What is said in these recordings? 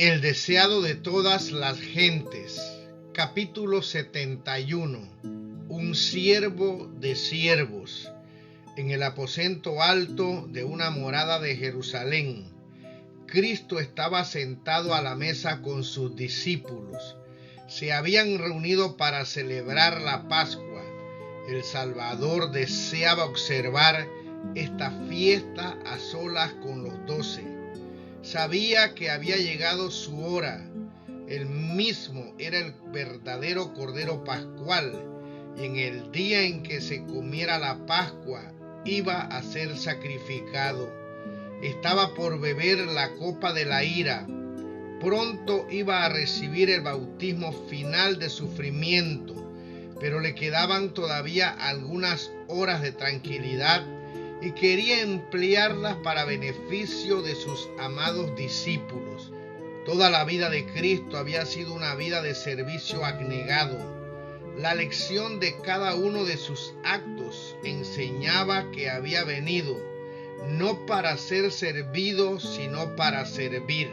El deseado de todas las gentes. Capítulo 71. Un siervo de siervos. En el aposento alto de una morada de Jerusalén, Cristo estaba sentado a la mesa con sus discípulos. Se habían reunido para celebrar la Pascua. El Salvador deseaba observar esta fiesta a solas con los 12. Sabía que había llegado su hora. Él mismo era el verdadero Cordero Pascual, y en el día en que se comiera la Pascua iba a ser sacrificado. Estaba por beber la copa de la ira. Pronto iba a recibir el bautismo final de sufrimiento, pero le quedaban todavía algunas horas de tranquilidad y quería emplearlas para beneficio de sus amados discípulos. Toda la vida de Cristo había sido una vida de servicio abnegado. La lección de cada uno de sus actos enseñaba que había venido no para ser servido, sino para servir.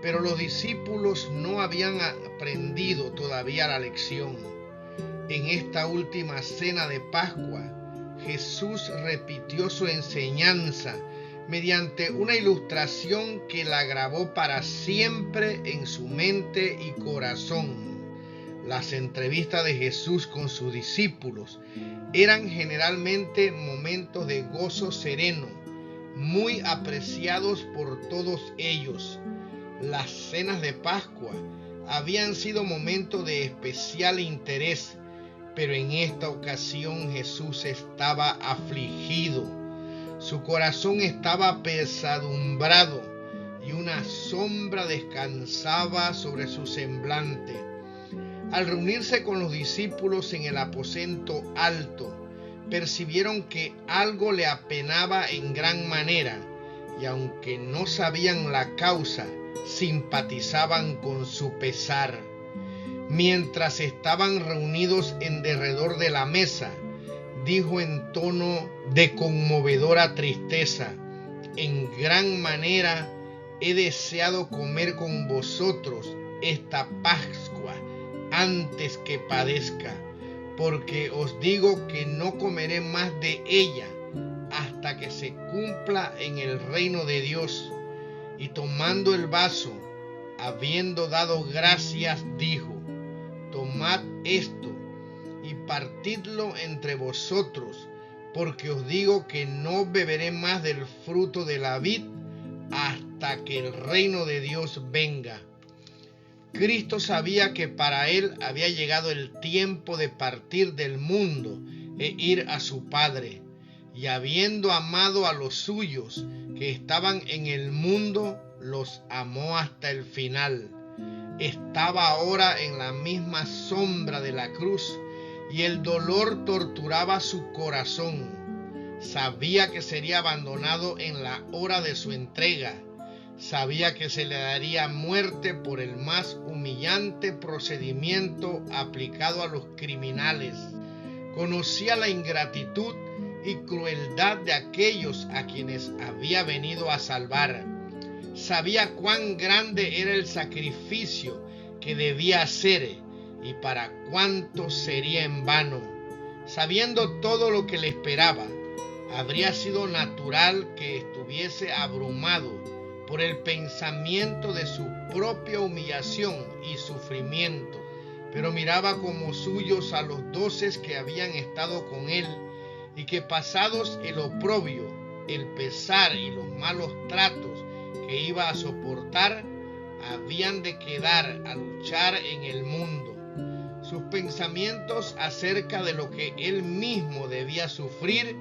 Pero los discípulos no habían aprendido todavía la lección. En esta última cena de Pascua, Jesús repitió su enseñanza mediante una ilustración que la grabó para siempre en su mente y corazón. Las entrevistas de Jesús con sus discípulos eran generalmente momentos de gozo sereno, muy apreciados por todos ellos. Las cenas de Pascua habían sido momentos de especial interés, pero en esta ocasión Jesús estaba afligido. Su corazón estaba apesadumbrado y una sombra descansaba sobre su semblante. Al reunirse con los discípulos en el aposento alto, percibieron que algo le apenaba en gran manera, y aunque no sabían la causa, simpatizaban con su pesar. Mientras estaban reunidos en derredor de la mesa, dijo en tono de conmovedora tristeza: en gran manera he deseado comer con vosotros esta Pascua antes que padezca, porque os digo que no comeré más de ella hasta que se cumpla en el reino de Dios. Y tomando el vaso, habiendo dado gracias, dijo: tomad esto y partidlo entre vosotros, porque os digo que no beberé más del fruto de la vid hasta que el reino de Dios venga. Cristo sabía que para él había llegado el tiempo de partir del mundo e ir a su Padre, y habiendo amado a los suyos que estaban en el mundo, los amó hasta el final. Estaba ahora en la misma sombra de la cruz y el dolor torturaba su corazón. Sabía que sería abandonado en la hora de su entrega. Sabía que se le daría muerte por el más humillante procedimiento aplicado a los criminales. Conocía la ingratitud y crueldad de aquellos a quienes había venido a salvar. Sabía cuán grande era el sacrificio que debía hacer y para cuánto sería en vano. Sabiendo todo lo que le esperaba, habría sido natural que estuviese abrumado por el pensamiento de su propia humillación y sufrimiento, pero miraba como suyos a los 12 que habían estado con él y que, pasados el oprobio, el pesar y los malos tratos que iba a soportar, habían de quedar a luchar en el mundo. Sus pensamientos acerca de lo que él mismo debía sufrir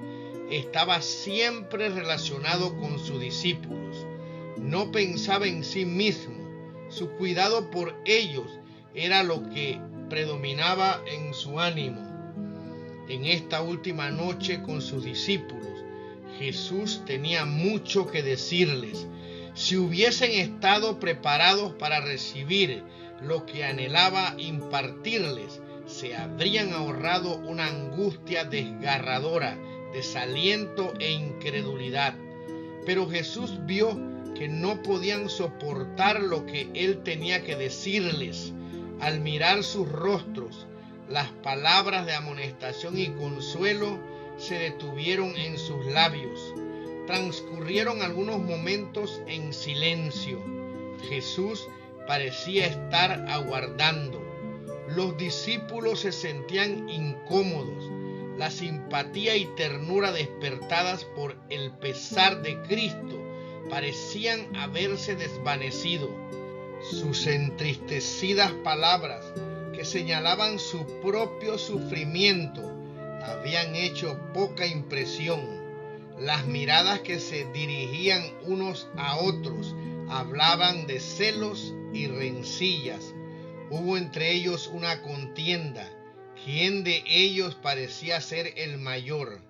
estaba siempre relacionado con sus discípulos. No pensaba en sí mismo. Su cuidado por ellos era lo que predominaba en su ánimo. En esta última noche con sus discípulos, Jesús tenía mucho que decirles. Si hubiesen estado preparados para recibir lo que anhelaba impartirles, se habrían ahorrado una angustia desgarradora, desaliento e incredulidad. Pero Jesús vio que no podían soportar lo que él tenía que decirles. Al mirar sus rostros, las palabras de amonestación y consuelo se detuvieron en sus labios. Transcurrieron algunos momentos en silencio. Jesús parecía estar aguardando. Los discípulos se sentían incómodos. La simpatía y ternura despertadas por el pesar de Cristo parecían haberse desvanecido. Sus entristecidas palabras, que señalaban su propio sufrimiento, habían hecho poca impresión. Las miradas que se dirigían unos a otros hablaban de celos y rencillas. Hubo entre ellos una contienda. ¿Quién de ellos parecía ser el mayor?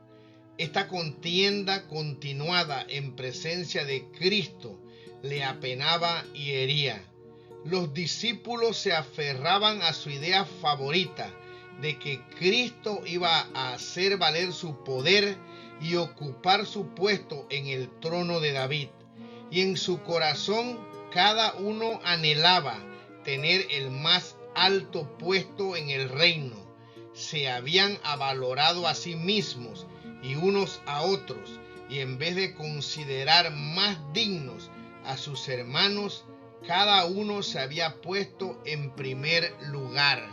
Esta contienda continuada en presencia de Cristo le apenaba y hería. Los discípulos se aferraban a su idea favorita de que Cristo iba a hacer valer su poder y ocupar su puesto en el trono de David. Y en su corazón cada uno anhelaba tener el más alto puesto en el reino. Se habían avalorado a sí mismos y unos a otros, y en vez de considerar más dignos a sus hermanos, cada uno se había puesto en primer lugar.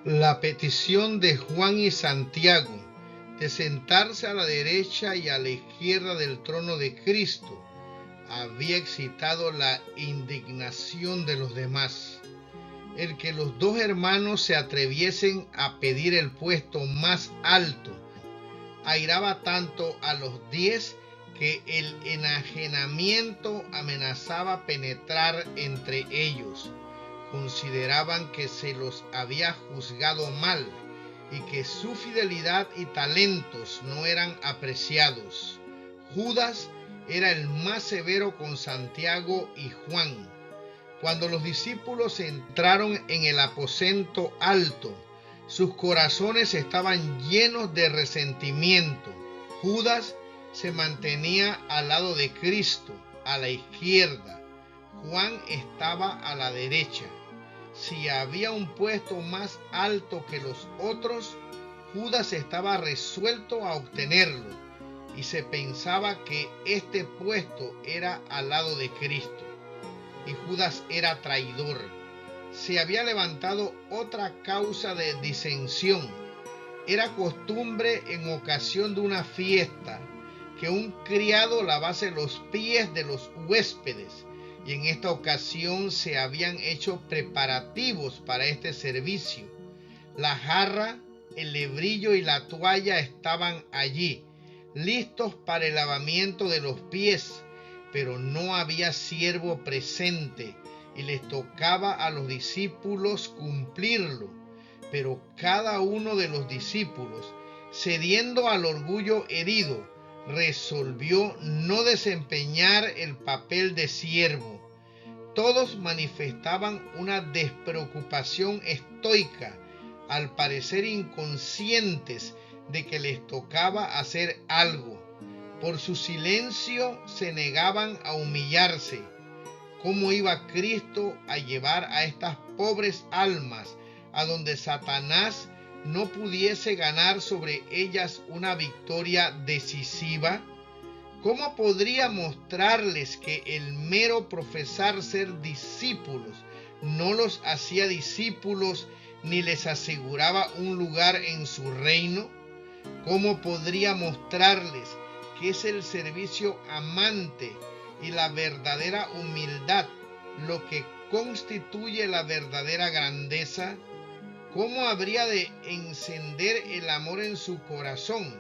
La petición de Juan y Santiago de sentarse a la derecha y a la izquierda del trono de Cristo había excitado la indignación de los demás. El que los dos hermanos se atreviesen a pedir el puesto más alto airaba tanto a los 10 que el enajenamiento amenazaba penetrar entre ellos. Consideraban que se los había juzgado mal y que su fidelidad y talentos no eran apreciados. Judas era el más severo con Santiago y Juan. Cuando los discípulos entraron en el aposento alto, sus corazones estaban llenos de resentimiento. Judas se mantenía al lado de Cristo, a la izquierda. Juan estaba a la derecha. Si había un puesto más alto que los otros, Judas estaba resuelto a obtenerlo, y se pensaba que este puesto era al lado de Cristo. Y Judas era traidor. Se había levantado otra causa de disensión. Era costumbre en ocasión de una fiesta que un criado lavase los pies de los huéspedes, y en esta ocasión se habían hecho preparativos para este servicio. La jarra, el lebrillo y la toalla estaban allí, listos para el lavamiento de los pies, pero no había siervo presente y les tocaba a los discípulos cumplirlo. Pero cada uno de los discípulos, cediendo al orgullo herido, resolvió no desempeñar el papel de siervo. Todos manifestaban una despreocupación estoica, al parecer inconscientes de que les tocaba hacer algo. Por su silencio se negaban a humillarse. ¿Cómo iba Cristo a llevar a estas pobres almas a donde Satanás no pudiese ganar sobre ellas una victoria decisiva? ¿Cómo podría mostrarles que el mero profesar ser discípulos no los hacía discípulos ni les aseguraba un lugar en su reino? ¿Cómo podría mostrarles que es el servicio amante y la verdadera humildad lo que constituye la verdadera grandeza? ¿Cómo habría de encender el amor en su corazón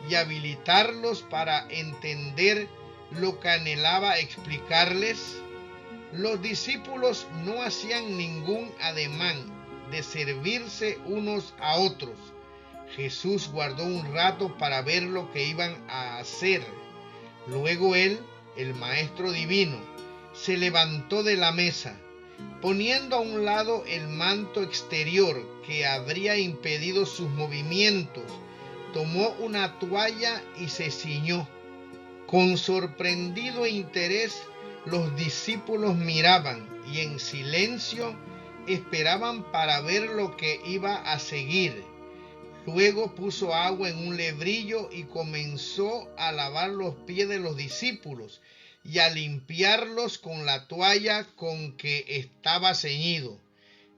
y habilitarlos para entender lo que anhelaba explicarles? Los discípulos no hacían ningún ademán de servirse unos a otros. Jesús guardó un rato para ver lo que iban a hacer. Luego él, el Maestro Divino, se levantó de la mesa, poniendo a un lado el manto exterior que habría impedido sus movimientos. Tomó una toalla y se ciñó. Con sorprendido interés Los discípulos miraban y en silencio esperaban para ver lo que iba a seguir. Luego puso agua en un lebrillo y comenzó a lavar los pies de los discípulos y a limpiarlos con la toalla con que estaba ceñido.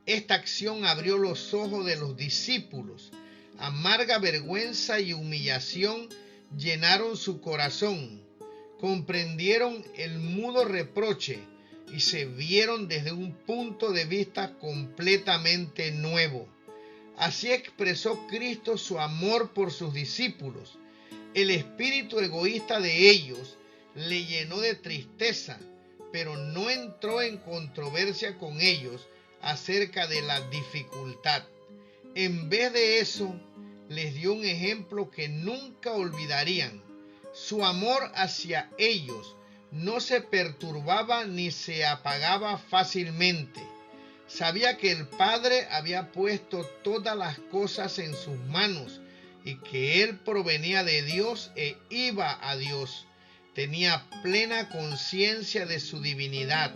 Esta acción abrió los ojos de los discípulos. Amarga vergüenza y humillación llenaron su corazón. Comprendieron el mudo reproche y se vieron desde un punto de vista completamente nuevo. Así expresó Cristo su amor por sus discípulos. El espíritu egoísta de ellos le llenó de tristeza, pero no entró en controversia con ellos acerca de la dificultad. En vez de eso, les dio un ejemplo que nunca olvidarían. Su amor hacia ellos no se perturbaba ni se apagaba fácilmente. Sabía que el Padre había puesto todas las cosas en sus manos y que Él provenía de Dios e iba a Dios. Tenía plena conciencia de su divinidad,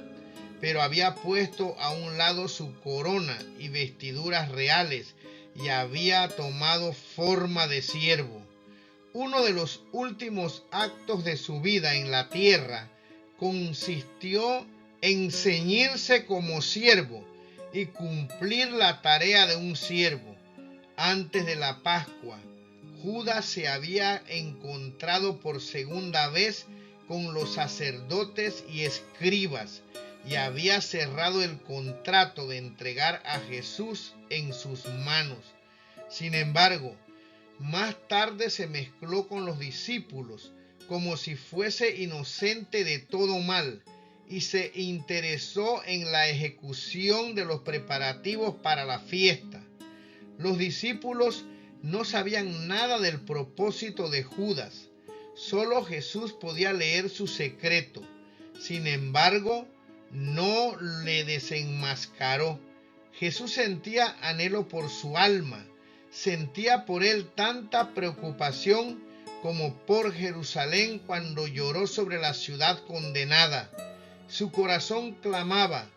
pero había puesto a un lado su corona y vestiduras reales y había tomado forma de siervo. Uno de los últimos actos de su vida en la tierra consistió en ceñirse como siervo y cumplir la tarea de un siervo. Antes de la Pascua, Judas se había encontrado por segunda vez con los sacerdotes y escribas y había cerrado el contrato de entregar a Jesús en sus manos. Sin embargo, más tarde se mezcló con los discípulos como si fuese inocente de todo mal y se interesó en la ejecución de los preparativos para la fiesta. Los discípulos no sabían nada del propósito de Judas. Solo Jesús podía leer su secreto. Sin embargo, no le desenmascaró. Jesús sentía anhelo por su alma. Sentía por él tanta preocupación como por Jerusalén cuando lloró sobre la ciudad condenada. Su corazón clamaba: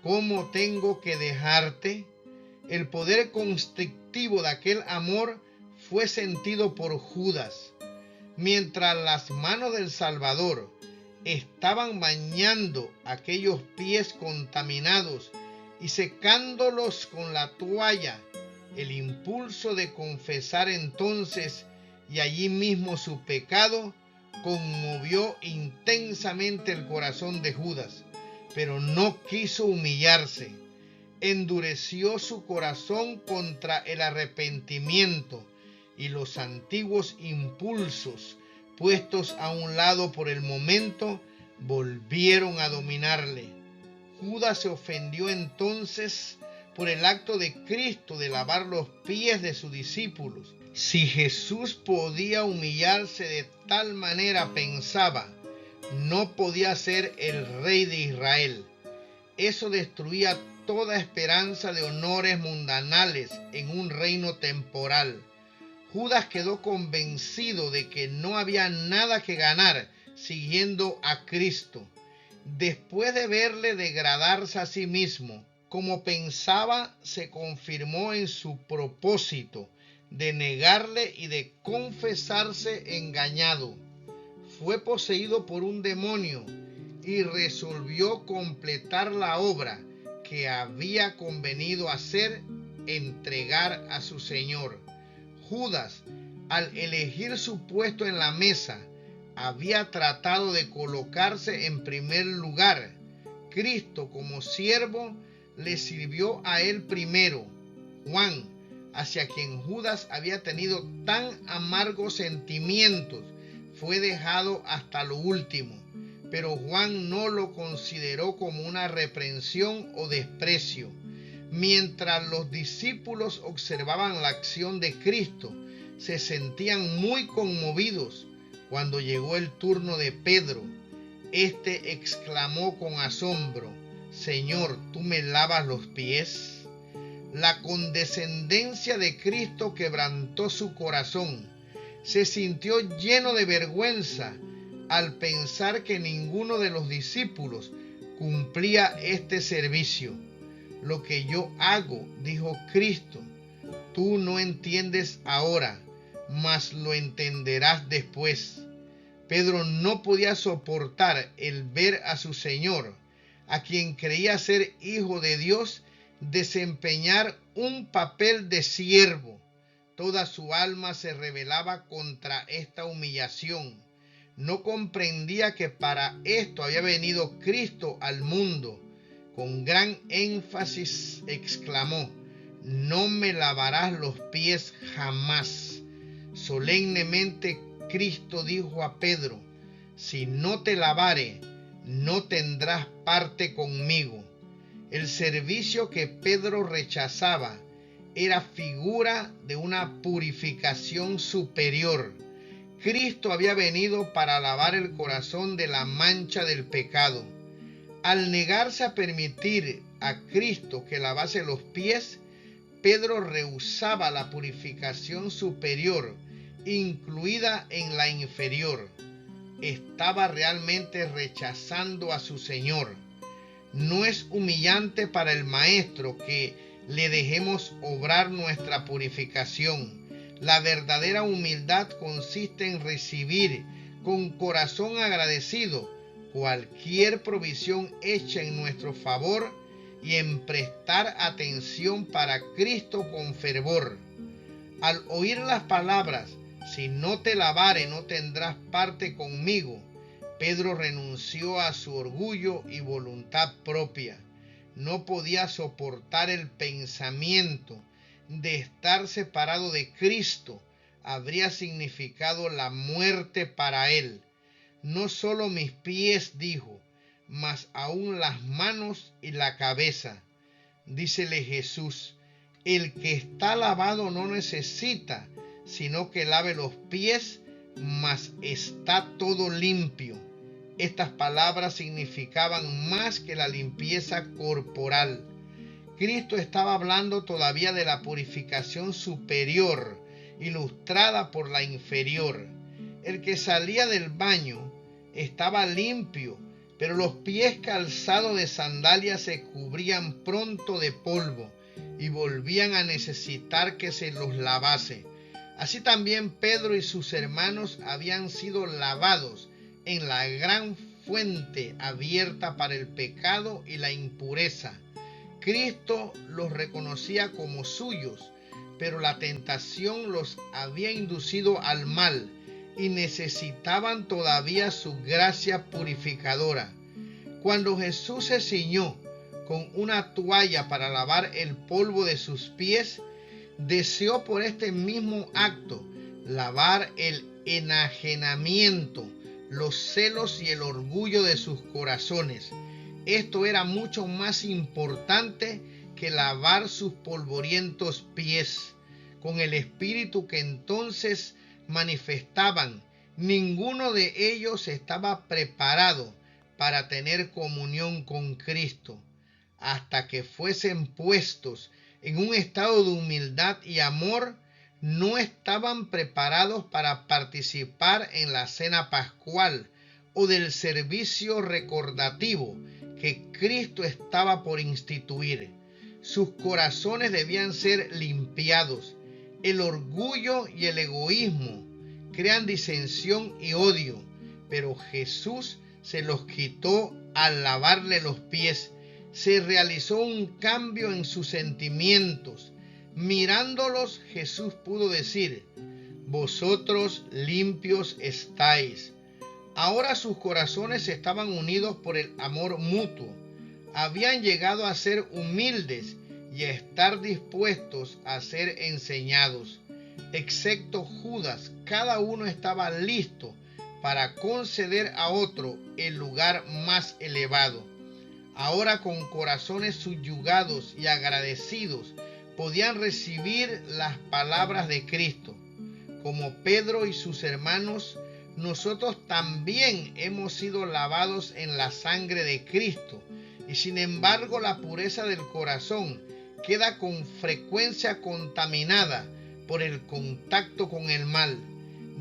¿cómo tengo que dejarte? El poder constrictivo de aquel amor fue sentido por Judas. Mientras las manos del Salvador estaban bañando aquellos pies contaminados y secándolos con la toalla, el impulso de confesar entonces y allí mismo su pecado conmovió intensamente el corazón de Judas, pero no quiso humillarse. Endureció su corazón contra el arrepentimiento y los antiguos impulsos, puestos a un lado por el momento, volvieron a dominarle. Judas se ofendió entonces por el acto de Cristo de lavar los pies de sus discípulos. Si Jesús podía humillarse de tal manera, pensaba, no podía ser el Rey de Israel. Eso destruía toda esperanza de honores mundanales en un reino temporal. Judas quedó convencido de que no había nada que ganar siguiendo a Cristo. Después de verle degradarse a sí mismo, como pensaba, se confirmó en su propósito de negarle y de confesarse engañado. Fue poseído por un demonio y resolvió completar la obra que había convenido hacer, entregar a su Señor. Judas, al elegir su puesto en la mesa, había tratado de colocarse en primer lugar. Cristo, como siervo, le sirvió a él primero. Juan, hacia quien Judas había tenido tan amargos sentimientos, fue dejado hasta lo último, pero Juan no lo consideró como una reprensión o desprecio. Mientras los discípulos observaban la acción de Cristo, se sentían muy conmovidos. Cuando llegó el turno de Pedro, este exclamó con asombro: Señor, ¿tú me lavas los pies? La condescendencia de Cristo quebrantó su corazón. Se sintió lleno de vergüenza, al pensar que ninguno de los discípulos cumplía este servicio. Lo que yo hago, dijo Cristo, tú no entiendes ahora, mas lo entenderás después. Pedro no podía soportar el ver a su Señor, a quien creía ser hijo de Dios, desempeñar un papel de siervo. Toda su alma se rebelaba contra esta humillación. No comprendía que para esto había venido Cristo al mundo. Con gran énfasis exclamó: no me lavarás los pies jamás. Solemnemente Cristo dijo a Pedro: si no te lavare, no tendrás parte conmigo. El servicio que Pedro rechazaba era figura de una purificación superior. Cristo había venido para lavar el corazón de la mancha del pecado. Al negarse a permitir a Cristo que lavase los pies, Pedro rehusaba la purificación superior, incluida en la inferior. Estaba realmente rechazando a su Señor. No es humillante para el Maestro que le dejemos obrar nuestra purificación. La verdadera humildad consiste en recibir con corazón agradecido cualquier provisión hecha en nuestro favor y en prestar atención para Cristo con fervor. Al oír las palabras, si no te lavare no tendrás parte conmigo, Pedro renunció a su orgullo y voluntad propia. No podía soportar el pensamiento de estar separado de Cristo. Habría significado la muerte para él. No solo mis pies, dijo, mas aún las manos y la cabeza. Dícele Jesús: el que está lavado no necesita sino que lave los pies, mas está todo limpio. Estas palabras significaban más que la limpieza corporal. Cristo estaba hablando todavía de la purificación superior, ilustrada por la inferior. El que salía del baño estaba limpio, pero los pies calzados de sandalias se cubrían pronto de polvo y volvían a necesitar que se los lavase. Así también Pedro y sus hermanos habían sido lavados en la gran fuente abierta para el pecado y la impureza. Cristo los reconocía como suyos, pero la tentación los había inducido al mal y necesitaban todavía su gracia purificadora. Cuando Jesús se ciñó con una toalla para lavar el polvo de sus pies, deseó por este mismo acto lavar el enajenamiento, los celos y el orgullo de sus corazones. Esto era mucho más importante que lavar sus polvorientos pies. Con el espíritu que entonces manifestaban, ninguno de ellos estaba preparado para tener comunión con Cristo, hasta que fuesen puestos en un estado de humildad y amor. No estaban preparados para participar en la cena pascual o del servicio recordativo que Cristo estaba por instituir. Sus corazones debían ser limpiados. El orgullo y el egoísmo crean disensión y odio, pero Jesús se los quitó al lavarle los pies. Se realizó un cambio en sus sentimientos. Mirándolos, Jesús pudo decir: vosotros limpios estáis. Ahora sus corazones estaban unidos por el amor mutuo. Habían llegado a ser humildes y a estar dispuestos a ser enseñados. Excepto Judas, cada uno estaba listo para conceder a otro el lugar más elevado. Ahora, con corazones subyugados y agradecidos, podían recibir las palabras de Cristo. Como Pedro y sus hermanos, nosotros también hemos sido lavados en la sangre de Cristo, y sin embargo la pureza del corazón queda con frecuencia contaminada por el contacto con el mal.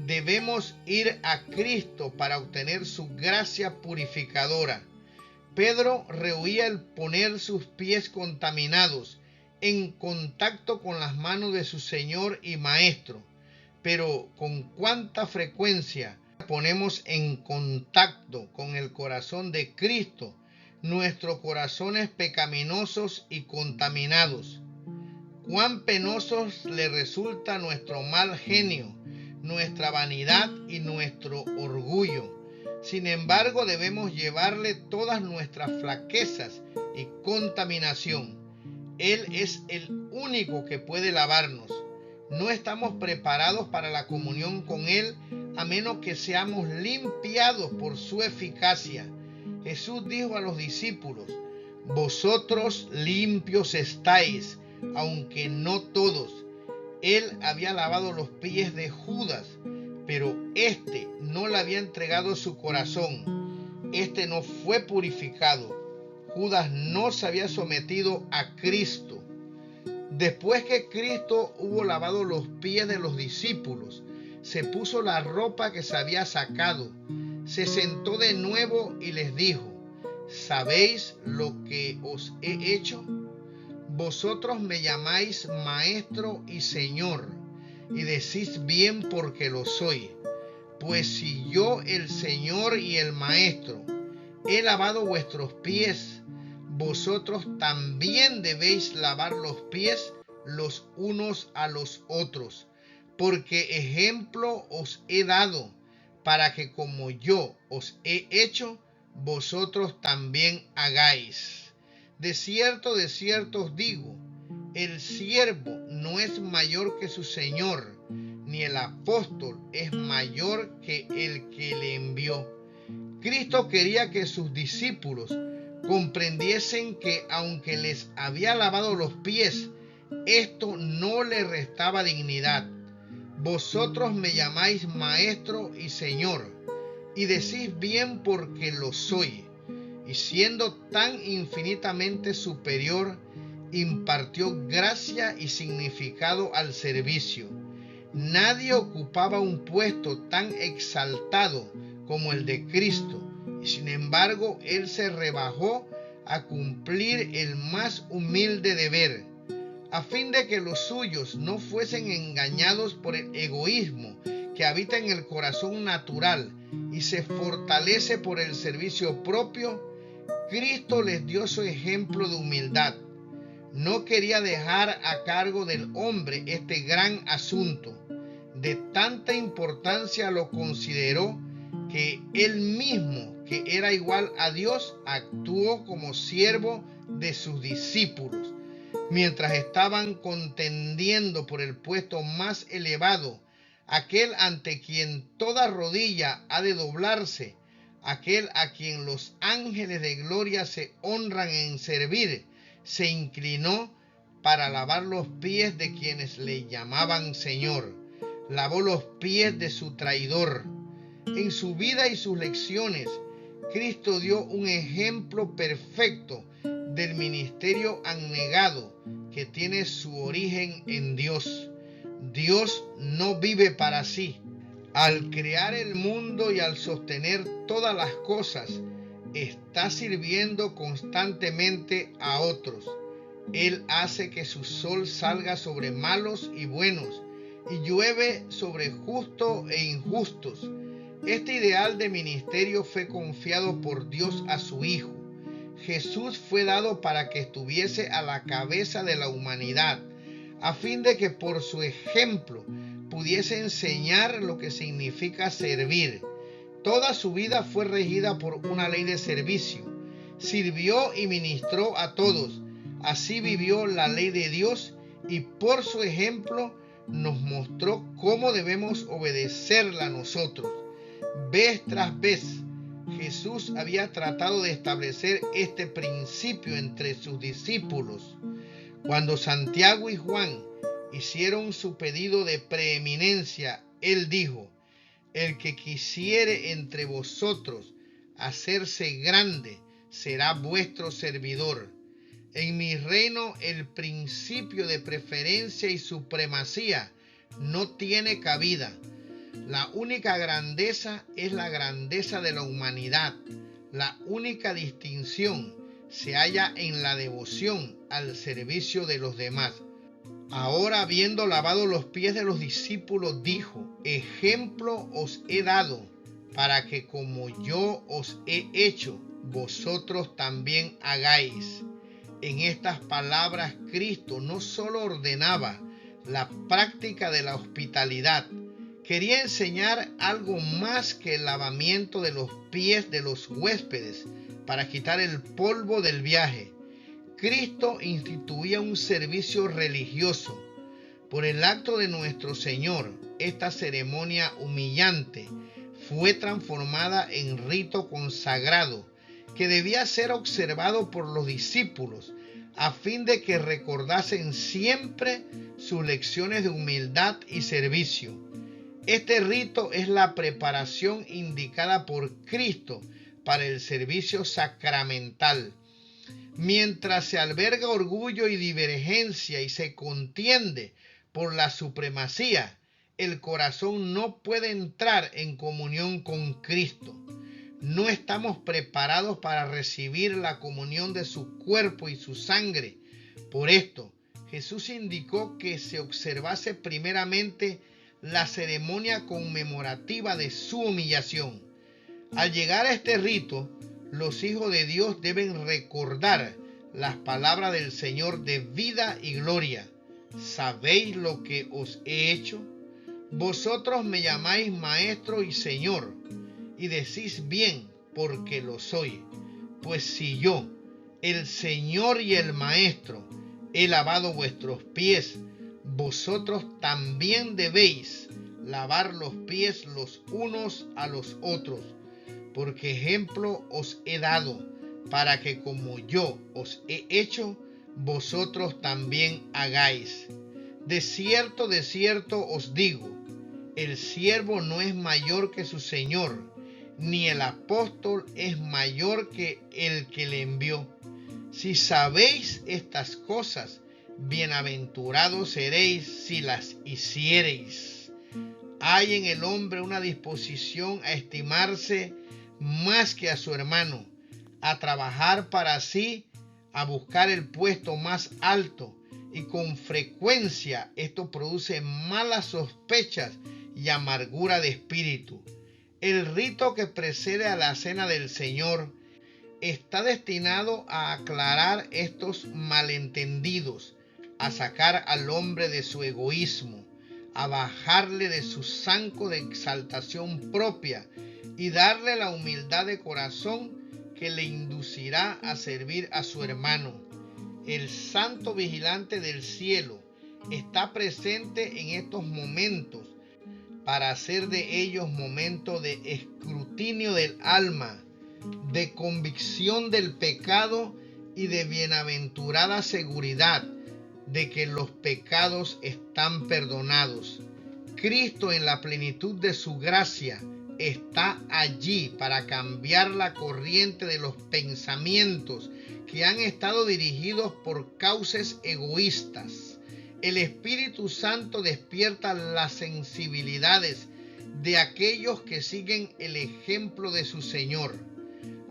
Debemos ir a Cristo para obtener su gracia purificadora. Pedro rehuía el poner sus pies contaminados en contacto con las manos de su Señor y Maestro. Pero con cuánta frecuencia ponemos en contacto con el corazón de Cristo nuestros corazones pecaminosos y contaminados. Cuán penosos le resulta nuestro mal genio, nuestra vanidad y nuestro orgullo. Sin embargo, debemos llevarle todas nuestras flaquezas y contaminación. Él es el único que puede lavarnos. No estamos preparados para la comunión con Él a menos que seamos limpiados por su eficacia. Jesús dijo a los discípulos: vosotros limpios estáis, aunque no todos. Él había lavado los pies de Judas, pero éste no le había entregado su corazón. Éste no fue purificado. Judas no se había sometido a Cristo. Después que Cristo hubo lavado los pies de los discípulos, se puso la ropa que se había sacado, se sentó de nuevo y les dijo: ¿sabéis lo que os he hecho? Vosotros me llamáis Maestro y Señor, y decís bien porque lo soy. Pues si yo, el Señor y el Maestro, he lavado vuestros pies, vosotros también debéis lavar los pies los unos a los otros, porque ejemplo os he dado, para que como yo os he hecho, vosotros también hagáis. De cierto os digo, el siervo no es mayor que su Señor, ni el apóstol es mayor que el que le envió. Cristo quería que sus discípulos comprendiesen que aunque les había lavado los pies, esto no le restaba dignidad. Vosotros me llamáis Maestro y Señor, y decís bien porque lo soy. Y siendo tan infinitamente superior, impartió gracia y significado al servicio. Nadie ocupaba un puesto tan exaltado como el de Cristo, y sin embargo Él se rebajó a cumplir el más humilde deber, a fin de que los suyos no fuesen engañados por el egoísmo que habita en el corazón natural y se fortalece por el servicio propio. Cristo les dio su ejemplo de humildad. No quería dejar a cargo del hombre este gran asunto. De tanta importancia lo consideró que él mismo, que era igual a Dios, actuó como siervo de sus discípulos. Mientras estaban contendiendo por el puesto más elevado, aquel ante quien toda rodilla ha de doblarse, aquel a quien los ángeles de gloria se honran en servir, se inclinó para lavar los pies de quienes le llamaban Señor. Lavó los pies de su traidor. En su vida y sus lecciones, Cristo dio un ejemplo perfecto del ministerio abnegado que tiene su origen en Dios. Dios no vive para sí. Al crear el mundo y al sostener todas las cosas, está sirviendo constantemente a otros. Él hace que su sol salga sobre malos y buenos, y llueve sobre justos e injustos. Este ideal de ministerio fue confiado por Dios a su Hijo. Jesús fue dado para que estuviese a la cabeza de la humanidad, a fin de que por su ejemplo pudiese enseñar lo que significa servir. Toda su vida fue regida por una ley de servicio. Sirvió y ministró a todos. Así vivió la ley de Dios y por su ejemplo nos mostró cómo debemos obedecerla nosotros. Vez tras vez, Jesús había tratado de establecer este principio entre sus discípulos. Cuando Santiago y Juan hicieron su pedido de preeminencia, Él dijo: el que quisiere entre vosotros hacerse grande, será vuestro servidor. En mi reino el principio de preferencia y supremacía no tiene cabida. La única grandeza es la grandeza de la humanidad. La única distinción se halla en la devoción al servicio de los demás. Ahora, habiendo lavado los pies de los discípulos, dijo: ejemplo os he dado, para que como yo os he hecho, vosotros también hagáis. En estas palabras, Cristo no solo ordenaba la práctica de la hospitalidad, quería enseñar algo más que el lavamiento de los pies de los huéspedes para quitar el polvo del viaje. Cristo instituía un servicio religioso. Por el acto de nuestro Señor, esta ceremonia humillante fue transformada en rito consagrado que debía ser observado por los discípulos a fin de que recordasen siempre sus lecciones de humildad y servicio. Este rito es la preparación indicada por Cristo para el servicio sacramental. Mientras se alberga orgullo y divergencia y se contiende por la supremacía, el corazón no puede entrar en comunión con Cristo. No estamos preparados para recibir la comunión de su cuerpo y su sangre. Por esto, Jesús indicó que se observase primeramente la ceremonia conmemorativa de su humillación. Al llegar a este rito, los hijos de Dios deben recordar las palabras del Señor de vida y gloria. ¿Sabéis lo que os he hecho? Vosotros me llamáis Maestro y Señor, y decís bien, porque lo soy. Pues si yo, el Señor y el Maestro, he lavado vuestros pies, vosotros también debéis lavar los pies los unos a los otros, porque ejemplo os he dado, para que como yo os he hecho, vosotros también hagáis. De cierto os digo, el siervo no es mayor que su Señor, ni el apóstol es mayor que el que le envió. Si sabéis estas cosas, bienaventurados seréis si las hiciereis. Hay en el hombre una disposición a estimarse más que a su hermano, a trabajar para sí, a buscar el puesto más alto, y con frecuencia esto produce malas sospechas y amargura de espíritu. El rito que precede a la cena del Señor está destinado a aclarar estos malentendidos, a sacar al hombre de su egoísmo, a bajarle de su zanco de exaltación propia y darle la humildad de corazón que le inducirá a servir a su hermano. El santo vigilante del cielo está presente en estos momentos para hacer de ellos momentos de escrutinio del alma, de convicción del pecado y de bienaventurada seguridad de que los pecados están perdonados. Cristo, en la plenitud de su gracia, está allí para cambiar la corriente de los pensamientos que han estado dirigidos por causas egoístas. El Espíritu Santo despierta las sensibilidades de aquellos que siguen el ejemplo de su Señor.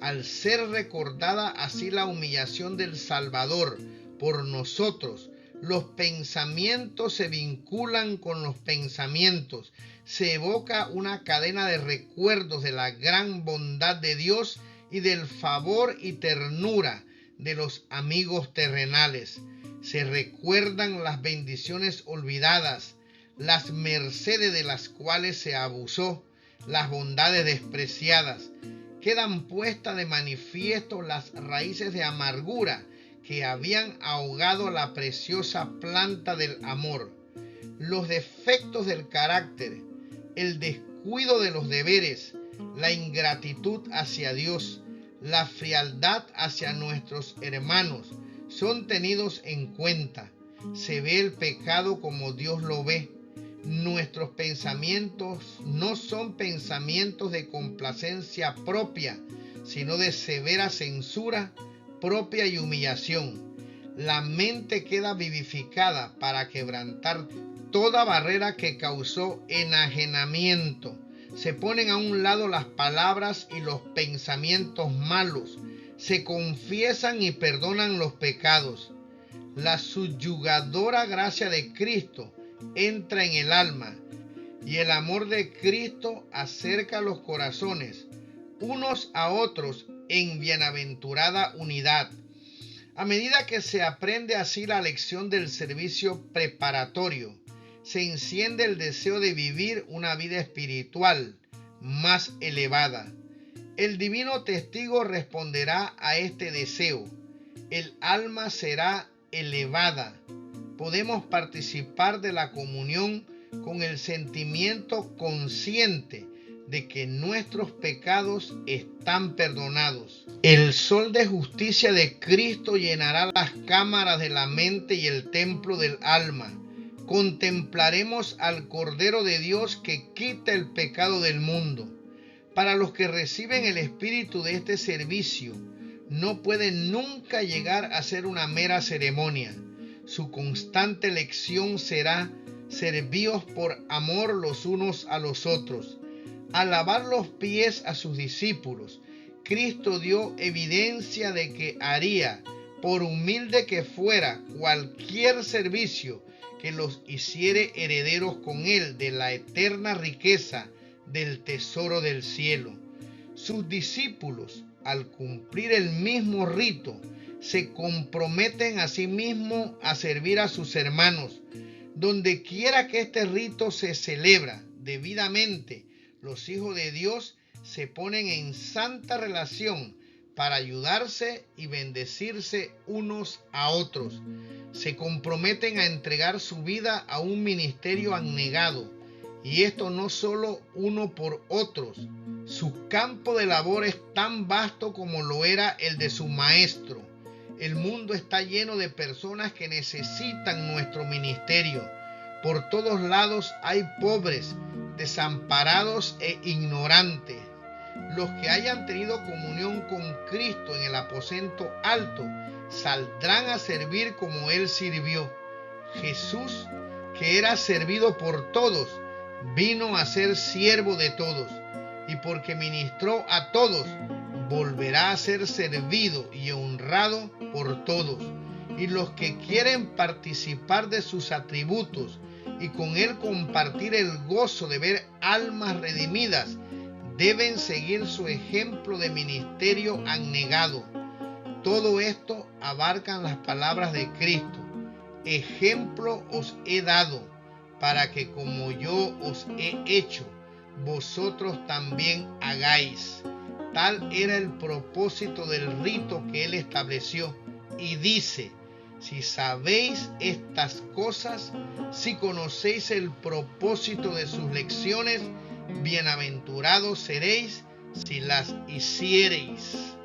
Al ser recordada así la humillación del Salvador por nosotros, los pensamientos se vinculan con los pensamientos. Se evoca una cadena de recuerdos de la gran bondad de Dios y del favor y ternura de los amigos terrenales. Se recuerdan las bendiciones olvidadas, las mercedes de las cuales se abusó, las bondades despreciadas. Quedan puestas de manifiesto las raíces de amargura que habían ahogado la preciosa planta del amor. Los defectos del carácter, el descuido de los deberes, la ingratitud hacia Dios, la frialdad hacia nuestros hermanos son tenidos en cuenta. Se ve el pecado como Dios lo ve. Nuestros pensamientos no son pensamientos de complacencia propia, sino de severa censura propia y humillación. La mente queda vivificada para quebrantar toda barrera que causó enajenamiento. Se ponen a un lado las palabras y los pensamientos malos. Se confiesan y perdonan los pecados. La subyugadora gracia de Cristo entra en el alma y el amor de Cristo acerca los corazones unos a otros en bienaventurada unidad. A medida que se aprende así la lección del servicio preparatorio, se enciende el deseo de vivir una vida espiritual más elevada. El divino testigo responderá a este deseo. El alma será elevada. Podemos participar de la comunión con el sentimiento consciente de que nuestros pecados están perdonados. El sol de justicia de Cristo llenará las cámaras de la mente y el templo del alma. Contemplaremos al Cordero de Dios que quita el pecado del mundo. Para los que reciben el espíritu de este servicio, no puede nunca llegar a ser una mera ceremonia. Su constante lección será servíos por amor los unos a los otros. Al lavar los pies a sus discípulos, Cristo dio evidencia de que haría, por humilde que fuera, cualquier servicio que los hiciere herederos con él de la eterna riqueza del tesoro del cielo. Sus discípulos, al cumplir el mismo rito, se comprometen a sí mismos a servir a sus hermanos. Donde quiera que este rito se celebra debidamente, los hijos de Dios se ponen en santa relación para ayudarse y bendecirse unos a otros. Se comprometen a entregar su vida a un ministerio abnegado, y esto no solo uno por otros. Su campo de labor es tan vasto como lo era el de su maestro. El mundo está lleno de personas que necesitan nuestro ministerio. Por todos lados hay pobres, desamparados e ignorantes. Los que hayan tenido comunión con Cristo en el aposento alto saldrán a servir como Él sirvió. Jesús, que era servido por todos, vino a ser siervo de todos, y porque ministró a todos, volverá a ser servido y honrado por todos. Y los que quieren participar de sus atributos y con él compartir el gozo de ver almas redimidas, deben seguir su ejemplo de ministerio abnegado. Todo esto abarcan las palabras de Cristo. Ejemplo os he dado, para que como yo os he hecho, vosotros también hagáis. Tal era el propósito del rito que él estableció. Y dice: si sabéis estas cosas, si conocéis el propósito de sus lecciones, bienaventurados seréis si las hiciereis.